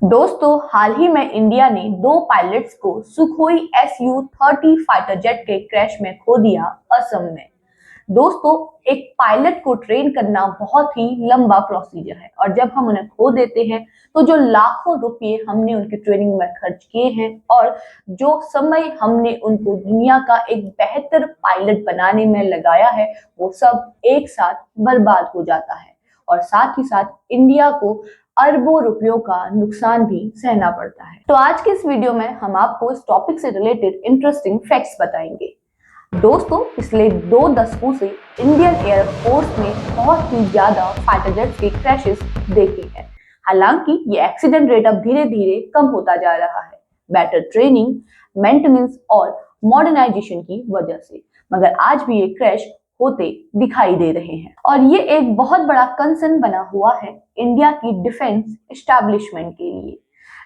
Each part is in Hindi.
दोस्तों, हाल ही में इंडिया ने दो पायलट्स को सुखोई Su-30 फाइटर जेट के क्रैश में खो दिया असम में। दोस्तों, एक पायलट को ट्रेन करना बहुत ही लंबा प्रोसीजर है और जब हम उन्हें खो देते हैं तो जो लाखों रुपए हमने उनकी ट्रेनिंग में खर्च किए हैं और जो समय हमने उनको दुनिया का एक बेहतर पायलट बनाने में लगाया है, वो सब एक साथ बर्बाद हो जाता है और साथ ही साथ इंडिया को अरबों रुपयों का नुकसान भी सहना पड़ता है। तो आज के इस वीडियो में हम आपको इस टॉपिक से रिलेटेड इंटरेस्टिंग फैक्ट्स बताएंगे। दोस्तों, पिछले 2 दशकों से इंडियन एयर फोर्स ने बहुत ही ज्यादा फाइटर जेट के क्रैशेस देखे हैं। हालांकि ये एक्सीडेंट रेट अब धीरे धीरे कम होता जा रहा है, बेटर ट्रेनिंग, मेंटेनेंस और मॉडर्नाइजेशन की वजह से, मगर आज भी ये क्रैश होते दिखाई दे रहे हैं और ये एक बहुत बड़ा कंसर्न बना हुआ है इंडिया की डिफेंस एस्टैब्लिशमेंट के लिए।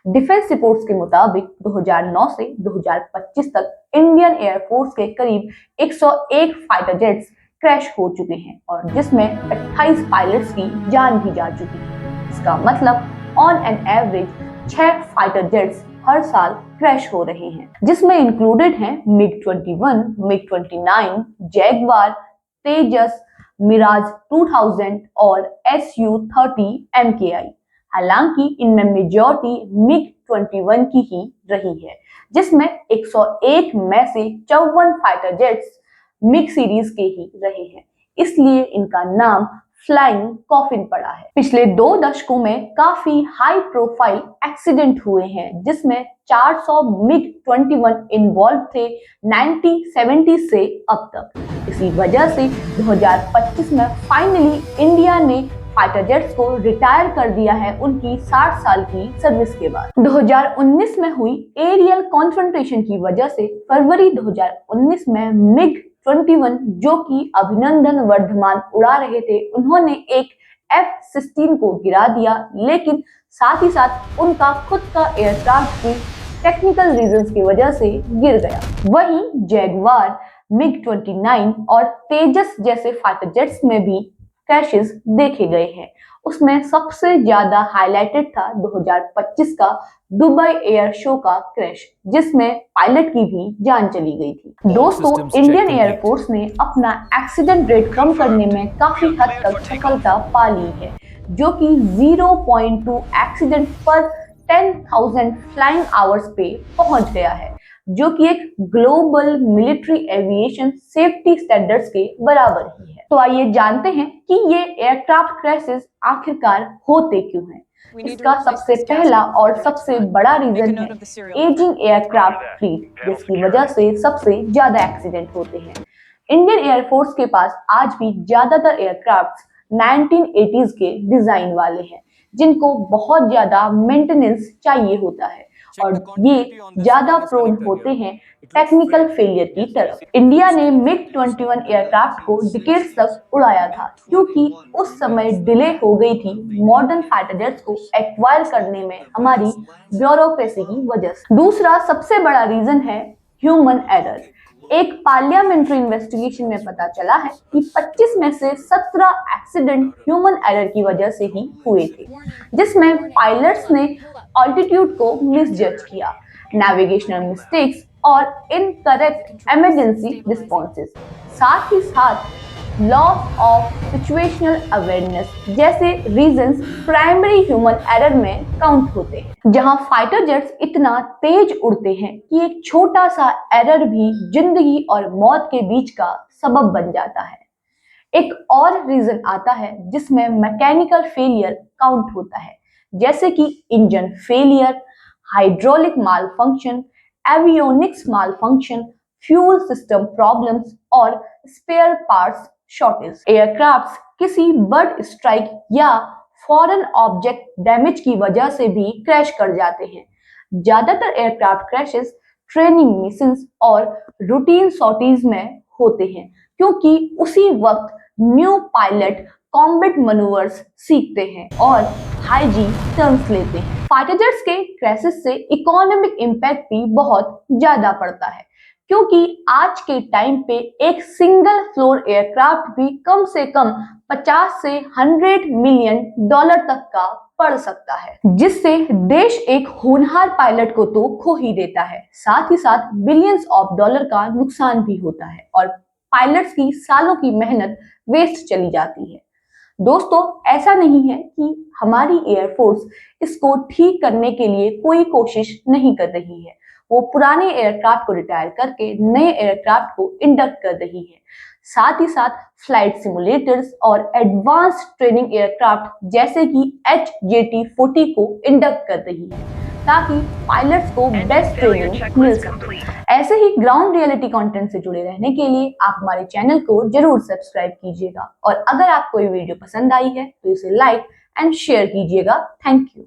डिफेंस रिपोर्ट्स के मुताबिक 2009 से 2025 तक इंडियन एयर फोर्स के करीब 101 फाइटर जेट्स क्रैश हो चुके हैं और जिसमें 28 पायलट्स की जान भी जा चुकी है। इसका मतलब on an average 6 fighter jets हर साल क्रैश हो रहे हैं, जिसमें इंक्लूडेड हैं MiG-21, MiG-29, जैगवार, तेजस, मिराज 2000 और Su-30 MKI। हालांकि इनमें मेजॉरिटी MiG-21 की ही रही है, जिसमें 101 में से 54 फाइटर जेट्स मिग सीरीज के ही रहे हैं, इसलिए इनका नाम फ्लाइंग कॉफिन पड़ा है। पिछले 2 दशकों में काफी हाई प्रोफाइल एक्सीडेंट हुए हैं, जिसमें 400 MiG-21 इन्वॉल्व थे 1970 से अब तक। इसी वजह से 2025 में फाइनली इंडिया ने फाइटर जेट्स को रिटायर कर दिया है उनकी 60 साल की सर्विस के बाद। 2019 में हुई एरियल कॉन्फ्रंटेशन की वजह से फरवरी 2019 में MiG-21 जो कि अभिनंदन वर्धमान उड़ा रहे थे, उन्होंने एक F-16 को गिरा दिया, लेकिन साथ ही साथ उनका खुद का एयरक्राफ्ट भी टेक्निकल रीजंस की वजह से गिर गया। वहीं जैगवार, MiG-29 और तेजस जैसे फाइटर जेट्स में भी क्रैशेस देखे गए हैं। उसमें सबसे ज्यादा हाईलाइटेड था 2025 का दुबई एयर शो का क्रैश, जिसमें पायलट की भी जान चली गई थी। दोस्तों, इंडियन एयर फोर्स ने अपना एक्सीडेंट रेट कम करने में काफी हद तक सफलता पा ली है, जो कि 0.2 एक्सीडेंट पर 10,000 फ्लाइंग आवर्स पे पहुंच गया है, जो कि एक global military aviation safety standards के बराबर ही है। तो आइए जानते हैं कि ये एयरक्राफ्ट क्रैशेस आखिरकार होते क्यों हैं। इसका सबसे पहला और सबसे बड़ा रीजन है एजिंग एयरक्राफ्ट फ्लीट, जिसकी वजह से सबसे ज्यादा एक्सीडेंट होते हैं। इंडियन एयरफोर्स के पास आज भी ज्यादातर एयरक्राफ्ट 1980s के डिजाइन वाले हैं, जिनको बहुत ज्यादा मेंटेनेंस चाहिए होता है और ये ज्यादा प्रोन होते हैं टेक्निकल फेलियर की तरफ। इंडिया ने MiG-21 एयरक्राफ्ट को डिकेड्स तक उड़ाया था, क्योंकि उस समय डिले हो गई थी मॉडर्न फाइटर जेट्स को एक्वायर करने में हमारी ब्यूरोक्रेसी की वजह से। दूसरा सबसे बड़ा रीजन है ह्यूमन एरर। एक पार्लियामेंट्री इन्वेस्टिगेशन में पता चला है कि 25 में से 17 एक्सीडेंट ह्यूमन एरर की वजह से ही हुए थे, जिसमें पायलट्स ने ऑल्टीट्यूड को मिसजज किया, नेविगेशनल मिस्टेक्स और इनकरेक्ट इमरजेंसी रिस्पॉन्सेस, साथ ही साथ लॉस ऑफ सिचुएशनल अवेयरनेस जैसे रीजंस प्राइमरी ह्यूमन एरर में काउंट होते हैं। जहां फाइटर जेट्स इतना तेज उड़ते हैं कि एक छोटा सा एरर भी जिंदगी और मौत के बीच का सबब बन जाता है। एक और रीजन आता है जिसमें मैकेनिकल फेलियर काउंट होता है, जैसे कि इंजन फेलियर, हाइड्रोलिक माल फंक्शन, एवियोनिक्स माल फंक्शन, फ्यूल सिस्टम प्रॉब्लम्स और स्पेयर पार्ट्स शॉर्टेज। एयरक्राफ्ट किसी बर्ड स्ट्राइक या फॉरेन ऑब्जेक्ट डैमेज की वजह से भी क्रैश कर जाते हैं। ज्यादातर एयरक्राफ्ट क्रैशेस ट्रेनिंग मिशंस और रूटीन सॉर्टीज में होते हैं, क्योंकि उसी वक्त न्यू पायलट कॉम्बैट मैन्यूवर्स सीखते हैं और हाई जी टर्न्स लेते हैं। फाइटर जेट्स के क्रैशेस से इकोनॉमिक इम्पैक्ट भी बहुत ज्यादा पड़ता है, क्योंकि आज के टाइम पे एक सिंगल फ्लोर एयरक्राफ्ट भी कम से कम 50 से $100 मिलियन तक का पड़ सकता है, जिससे देश एक होनहार पायलट को तो खो ही देता है, साथ ही साथ बिलियंस ऑफ डॉलर का नुकसान भी होता है और पायलट्स की सालों की मेहनत वेस्ट चली जाती है। दोस्तों, ऐसा नहीं है कि हमारी एयरफोर्स इसको ठीक करने के लिए कोई कोशिश नहीं कर रही है। वो पुराने एयरक्राफ्ट को रिटायर करके नए एयरक्राफ्ट को इंडक्ट कर रही है। साथ ही साथ फ्लाइट सिमुलेटर्स और एडवांस ट्रेनिंग एयरक्राफ्ट जैसे कि HJT-40 को इंडक्ट कर रही है, ताकि पायलट्स को बेस्ट ट्रेनिंग मिल सके। ऐसे ही ग्राउंड रियलिटी कंटेंट से जुड़े रहने के लिए आप हमारे चैनल को जरूर सब्सक्राइब कीजिएगा और अगर आपको ये वीडियो पसंद आई है तो इसे लाइक एंड शेयर कीजिएगा। Thank you.